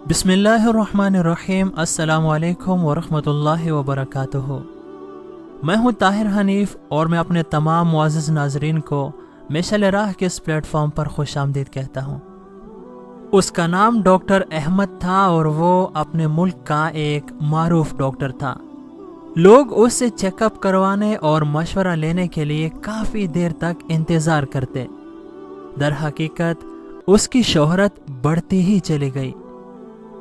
बिस्मिल्लाहिर्रहमानिर्रहीम। अस्सलामु अलैकुम वरहमतुल्लाहि वबरकातुहू। मैं हूँ ताहिर हनीफ और मैं अपने तमाम मुअज़्ज़ज़ नाज़रीन को मिशल राह के इस प्लेटफॉर्म पर खुशामदीद कहता हूँ। उसका नाम डॉक्टर अहमद था और वो अपने मुल्क का एक मारूफ डॉक्टर था। लोग उससे चेकअप करवाने और मशवरा लेने के लिए काफ़ी देर तक इंतज़ार करते। दर हकीकत उसकी शोहरत बढ़ती ही चली गई।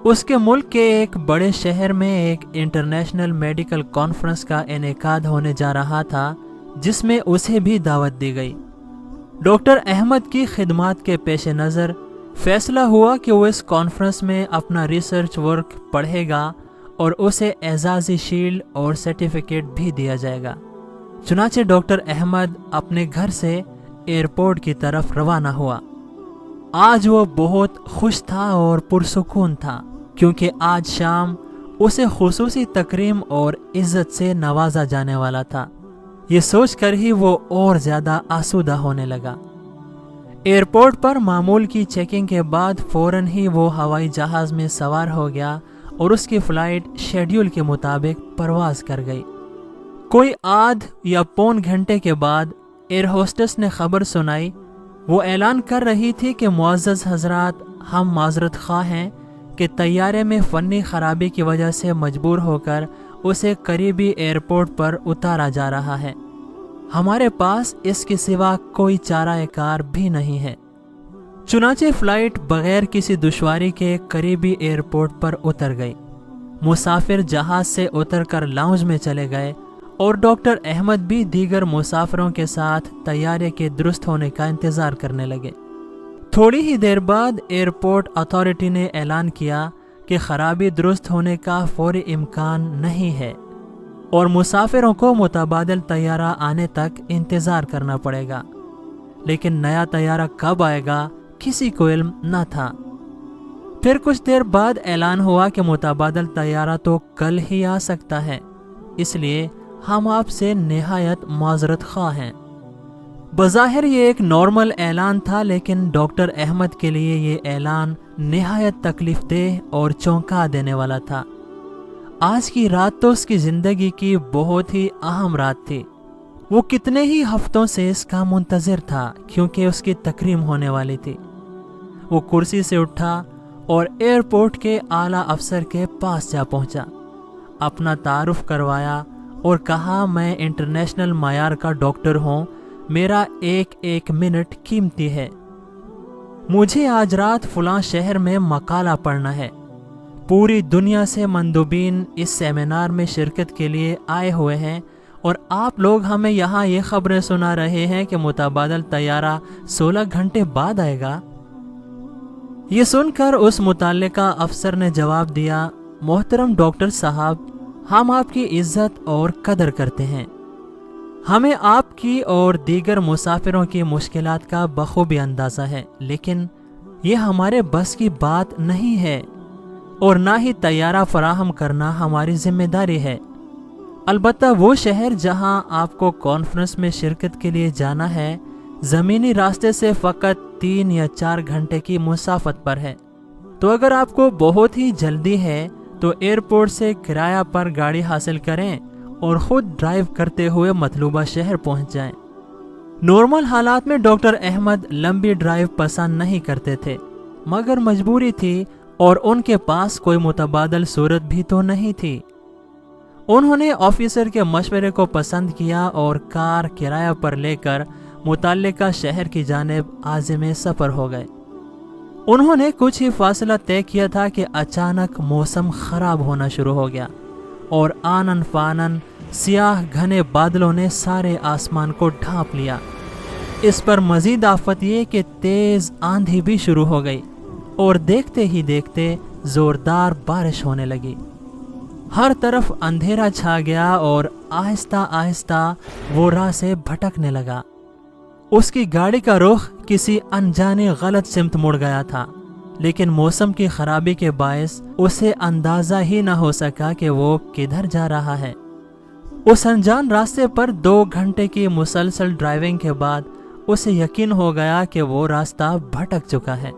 उसके मुल्क के एक बड़े शहर में एक इंटरनेशनल मेडिकल कॉन्फ्रेंस का इनेकाद होने जा रहा था, जिसमें उसे भी दावत दी गई। डॉक्टर अहमद की खिदमात के पेश नज़र फैसला हुआ कि वो इस कॉन्फ्रेंस में अपना रिसर्च वर्क पढ़ेगा और उसे एजाज़ी शील्ड और सर्टिफिकेट भी दिया जाएगा। चुनाचे डॉक्टर अहमद अपने घर से एयरपोर्ट की तरफ रवाना हुआ। आज वो बहुत खुश था और पुरसुकून था, क्योंकि आज शाम उसे खुसूसी तकरीम और इज्जत से नवाजा जाने वाला था। ये सोचकर ही वो और ज़्यादा आसूदा होने लगा। एयरपोर्ट पर मामूल की चेकिंग के बाद फौरन ही वो हवाई जहाज़ में सवार हो गया और उसकी फ़्लाइट शेड्यूल के मुताबिक परवाज़ कर गई। कोई आध या पौन घंटे के बाद एयर होस्टेस ने खबर सुनाई। वो ऐलान कर रही थी कि मुअज़्ज़ज़ हज़रात, हम माज़रत ख़्वाह हैं कि तैयारे में फ़नी ख़राबी की वजह से मजबूर होकर उसे करीबी एयरपोर्ट पर उतारा जा रहा है। हमारे पास इसके सिवा कोई चारा कार भी नहीं है। चुनाचे फ़्लाइट बग़ैर किसी दुश्वारी के करीबी एयरपोर्ट पर उतर गई। मुसाफिर जहाज़ से उतरकर लाउंज में चले गए और डॉक्टर अहमद भी दीगर मुसाफिरों के साथ तैयारे के दुरुस्त होने का इंतज़ार करने लगे। थोड़ी ही देर बाद एयरपोर्ट अथॉरिटी ने ऐलान किया कि खराबी दुरुस्त होने का फौरी इम्कान नहीं है और मुसाफिरों को मुतबादिल तैयारा आने तक इंतज़ार करना पड़ेगा। लेकिन नया तैयारा कब आएगा किसी को इल्म न था। फिर कुछ देर बाद ऐलान हुआ कि मुतबादिल तैयारा तो कल ही आ सकता है, इसलिए हम आपसे निहायत माज़रत ख़्वाह हैं। बज़ाहिर ये एक नॉर्मल ऐलान था, लेकिन डॉक्टर अहमद के लिए ये ऐलान निहायत तकलीफ देह और चौंका देने वाला था। आज की रात तो उसकी ज़िंदगी की बहुत ही अहम रात थी। वो कितने ही हफ्तों से इसका मुंतज़िर था, क्योंकि उसकी तकरीम होने वाली थी। वो कुर्सी से उठा और एयरपोर्ट के आला अफसर के पास जा पहुंचा। अपना तारुफ करवाया और कहा, मैं इंटरनेशनल मायार का डॉक्टर हूँ, मेरा एक एक मिनट कीमती है। मुझे आज रात फलां शहर में मकाला पढ़ना है। पूरी दुनिया से मंदुबीन इस सेमिनार में शिरकत के लिए आए हुए हैं और आप लोग हमें यहाँ ये खबरें सुना रहे हैं कि मुतबादिल तैयारा 16 घंटे बाद आएगा। ये सुनकर उस मुताल्लिका अफसर ने जवाब दिया, मोहतरम डॉक्टर साहब, हम आपकी इज्जत और कदर करते हैं। हमें आपकी और दीगर मुसाफिरों की मुश्किलात का बखूबी अंदाज़ा है, लेकिन ये हमारे बस की बात नहीं है और ना ही तैयारा फराहम करना हमारी जिम्मेदारी है। अलबत्ता वो शहर जहां आपको कॉन्फ्रेंस में शिरकत के लिए जाना है, ज़मीनी रास्ते से फ़कत 3 या 4 घंटे की मुसाफत पर है। तो अगर आपको बहुत ही जल्दी है तो एयरपोर्ट से किराया पर गाड़ी हासिल करें और ख़ुद ड्राइव करते हुए मतलूबा शहर पहुंच जाएं। नॉर्मल हालात में डॉक्टर अहमद लंबी ड्राइव पसंद नहीं करते थे, मगर मजबूरी थी और उनके पास कोई मुतबादिल सूरत भी तो नहीं थी। उन्होंने ऑफिसर के मशवरे को पसंद किया और कार किराया पर लेकर मुताल्लिका शहर की जानिब आज़िम सफ़र हो गए। उन्होंने कुछ ही फासला तय किया था कि अचानक मौसम ख़राब होना शुरू हो गया और आनन फानन सियाह घने बादलों ने सारे आसमान को ढांप लिया। इस पर मज़ीद आफत ये कि तेज़ आंधी भी शुरू हो गई और देखते ही देखते ज़ोरदार बारिश होने लगी। हर तरफ अंधेरा छा गया और आहिस्ता आहिस्ता वो राह से भटकने लगा। उसकी गाड़ी का रुख किसी अनजाने गलत सिमत मुड़ गया था, लेकिन मौसम की खराबी के बायस उसे अंदाज़ा ही न हो सका कि वो किधर जा रहा है। उस अनजान रास्ते पर 2 घंटे की मुसलसल ड्राइविंग के बाद उसे यकीन हो गया कि वो रास्ता भटक चुका है।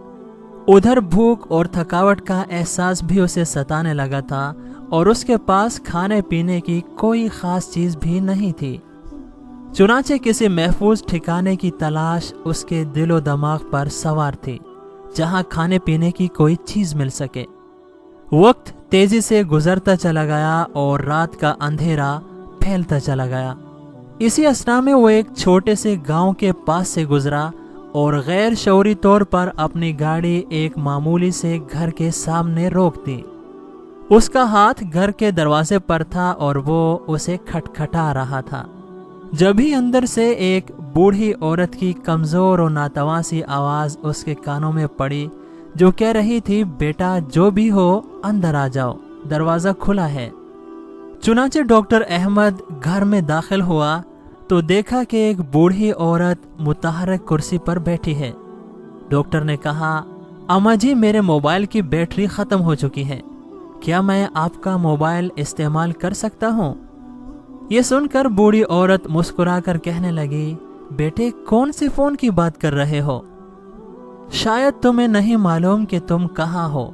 उधर भूख और थकावट का एहसास भी उसे सताने लगा था और उसके पास खाने पीने की कोई खास चीज भी नहीं थी। चुनाचे किसी महफूज ठिकाने की तलाश उसके दिलो दिमाग पर सवार थी, जहां खाने पीने की कोई चीज मिल सके। वक्त तेजी से गुजरता चला गया और रात का अंधेरा फैलता चला गया। इसी असना में वो एक छोटे से गांव के पास से गुजरा और गैर शऊरी तौर पर अपनी गाड़ी एक मामूली से घर के सामने रोक दी। उसका हाथ घर के दरवाजे पर था और वो उसे खटखटा रहा था। जब ही अंदर से एक बूढ़ी औरत की कमजोर और नातवा सी आवाज उसके कानों में पड़ी, जो कह रही थी, बेटा जो भी हो अंदर आ जाओ, दरवाजा खुला है। चुनाचे डॉक्टर अहमद घर में दाखिल हुआ तो देखा कि एक बूढ़ी औरत मुतहर्रिक कुर्सी पर बैठी है। डॉक्टर ने कहा, अम्मा जी मेरे मोबाइल की बैटरी खत्म हो चुकी है, क्या मैं आपका मोबाइल इस्तेमाल कर सकता हूँ? ये सुनकर बूढ़ी औरत मुस्कुराकर कहने लगी, बेटे कौन से फोन की बात कर रहे हो? शायद तुम्हें नहीं मालूम कि तुम कहाँ हो।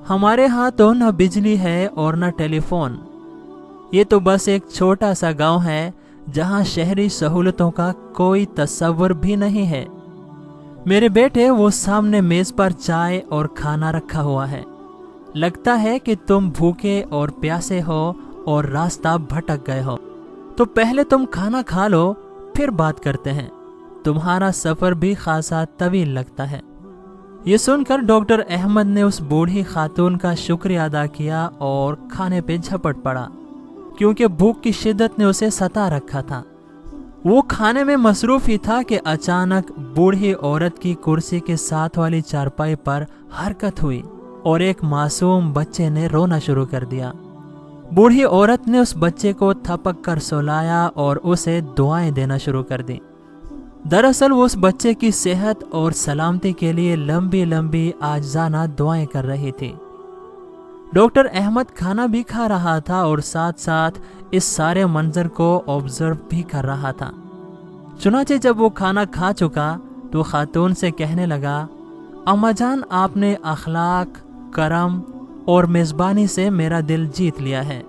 हमारे यहाँ तो न बिजली है और न टेलीफोन। ये तो बस एक छोटा सा गांव है जहाँ शहरी सहूलतों का कोई तस्वर भी नहीं है। मेरे बेटे वो सामने मेज पर चाय और खाना रखा हुआ है। लगता है कि तुम भूखे और प्यासे हो और रास्ता भटक गए हो, तो पहले तुम खाना खा लो, फिर बात करते हैं। तुम्हारा सफर भी खासा तवील लगता है। ये सुनकर डॉक्टर अहमद ने उस बूढ़ी खातून का शुक्रिया अदा किया और खाने पे झपट पड़ा, क्योंकि भूख की शिद्दत ने उसे सता रखा था। वो खाने में मसरूफ ही था कि अचानक बूढ़ी औरत की कुर्सी के साथ वाली चारपाई पर हरकत हुई और एक मासूम बच्चे ने रोना शुरू कर दिया। बूढ़ी औरत ने उस बच्चे को थपक कर सुलाया और उसे दुआएं देना शुरू कर दी। दरअसल वो उस बच्चे की सेहत और सलामती के लिए लंबी लंबी आजिज़ाना दुआएं कर रही थी। डॉक्टर अहमद खाना भी खा रहा था और साथ साथ इस सारे मंजर को ऑब्जर्व भी कर रहा था। चुनाचे जब वो खाना खा चुका तो खातून से कहने लगा, अम्मा जान आपने अखलाक, करम और मेज़बानी से मेरा दिल जीत लिया है।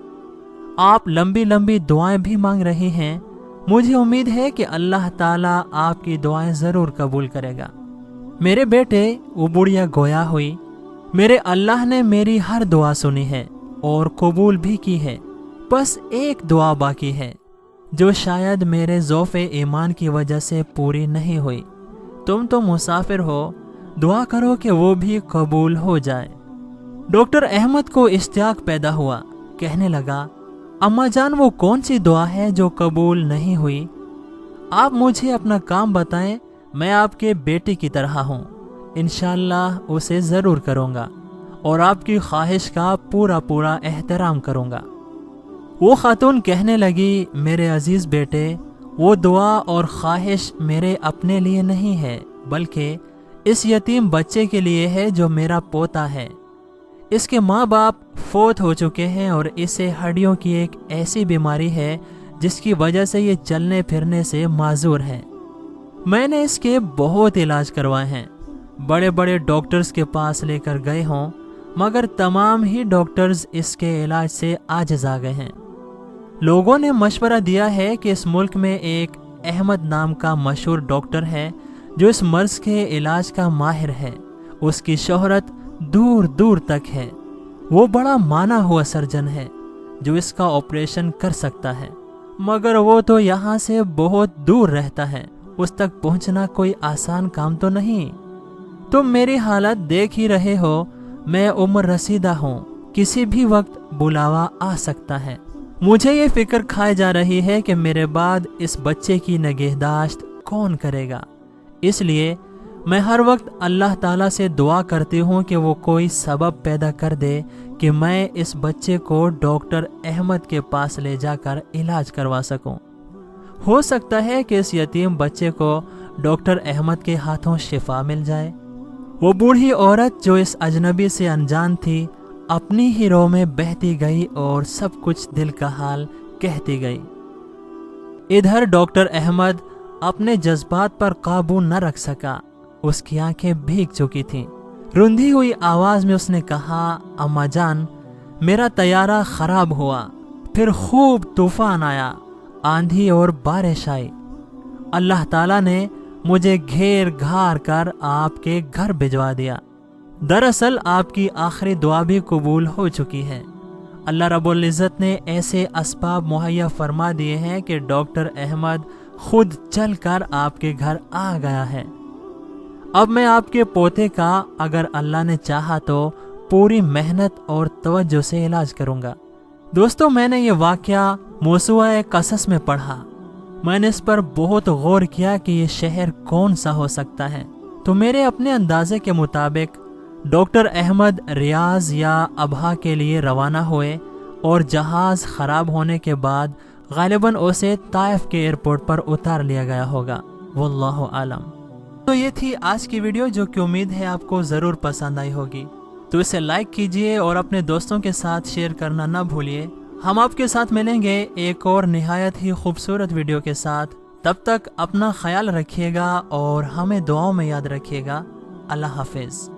आप लंबी लंबी दुआएं भी मांग रही हैं। मुझे उम्मीद है कि अल्लाह ताला आपकी दुआएं ज़रूर कबूल करेगा। मेरे बेटे, वो बुढ़िया गोया हुई, मेरे अल्लाह ने मेरी हर दुआ सुनी है और कबूल भी की है। बस एक दुआ बाकी है जो शायद मेरे ज़ौफ़े ईमान की वजह से पूरी नहीं हुई। तुम तो मुसाफिर हो, दुआ करो कि वो भी कबूल हो जाए। डॉक्टर अहमद को इश्तियाक पैदा हुआ। कहने लगा, अम्मा जान वो कौन सी दुआ है जो कबूल नहीं हुई? आप मुझे अपना काम बताएं, मैं आपके बेटे की तरह हूँ। इंशाअल्लाह उसे ज़रूर करूँगा और आपकी ख्वाहिश का पूरा पूरा एहतराम करूँगा। वो खातून कहने लगी, मेरे अजीज़ बेटे, वो दुआ और ख्वाहिश मेरे अपने लिए नहीं है, बल्कि इस यतीम बच्चे के लिए है जो मेरा पोता है। इसके माँ बाप फौत हो चुके हैं और इसे हड्डियों की एक ऐसी बीमारी है जिसकी वजह से ये चलने फिरने से माजूर है। मैंने इसके बहुत इलाज करवाए हैं, बड़े बड़े डॉक्टर्स के पास लेकर गए हों, मगर तमाम ही डॉक्टर्स इसके इलाज से आजिज़ आ गए हैं। लोगों ने मशवरा दिया है कि इस मुल्क में एक अहमद नाम का मशहूर डॉक्टर है जो इस मर्ज के इलाज का माहिर है। उसकी शोहरत दूर दूर तक है। वो बड़ा माना हुआ सर्जन है जो इसका ऑपरेशन कर सकता है, मगर वो तो यहाँ से बहुत दूर रहता है। उस तक पहुँचना कोई आसान काम तो नहीं। तुम मेरी हालत देख ही रहे हो, मैं उम्र रसीदा हूँ, किसी भी वक्त बुलावा आ सकता है। मुझे ये फिक्र खाए जा रही है कि मेरे बाद इस बच्चे की निगहदाश्त कौन करेगा। इसलिए मैं हर वक्त अल्लाह ताला से दुआ करती हूँ कि वो कोई सबब पैदा कर दे कि मैं इस बच्चे को डॉक्टर अहमद के पास ले जाकर इलाज करवा सकूँ। हो सकता है कि इस यतीम बच्चे को डॉक्टर अहमद के हाथों शिफा मिल जाए। वो बूढ़ी औरत जो इस अजनबी से अनजान थी, अपनी ही रो में बहती गई और सब कुछ दिल का हाल कहती गई। इधर डॉक्टर अहमद अपने जज्बात पर काबू न रख सका। उसकी आंखें भीग चुकी थीं। रुंधी हुई आवाज में उसने कहा, अम्मा जान, मेरा तैयारा खराब हुआ, फिर खूब तूफान आया, आंधी और बारिश आई। अल्लाह ताला ने मुझे घेर घार कर आपके घर भिजवा दिया। दरअसल आपकी आखिरी दुआ भी कबूल हो चुकी है। अल्लाह रब्बुल इज़्ज़त ने ऐसे असबाब मुहैया फरमा दिए हैं कि डॉक्टर अहमद खुद चलकर आपके घर आ गया है। अब मैं आपके पोते का अगर अल्लाह ने चाहा तो पूरी मेहनत और तवज्जो से इलाज करूंगा। दोस्तों, मैंने ये वाक़या मौसूआ क़सस में पढ़ा। मैंने इस पर बहुत गौर किया कि ये शहर कौन सा हो सकता है। तो मेरे अपने अंदाजे के मुताबिक डॉक्टर अहमद रियाज या अबहा के लिए रवाना हुए और जहाज़ ख़राब होने के बाद गालिबन उसे ताइफ के एयरपोर्ट पर उतार लिया गया होगा। वल्लाहु आलम। तो ये थी आज की वीडियो, जो कि उम्मीद है आपको ज़रूर पसंद आई होगी। तो इसे लाइक कीजिए और अपने दोस्तों के साथ शेयर करना ना भूलिए। हम आपके साथ मिलेंगे एक और निहायत ही खूबसूरत वीडियो के साथ। तब तक अपना ख्याल रखिएगा और हमें दुआओं में याद रखिएगा। अल्लाह हाफिज़।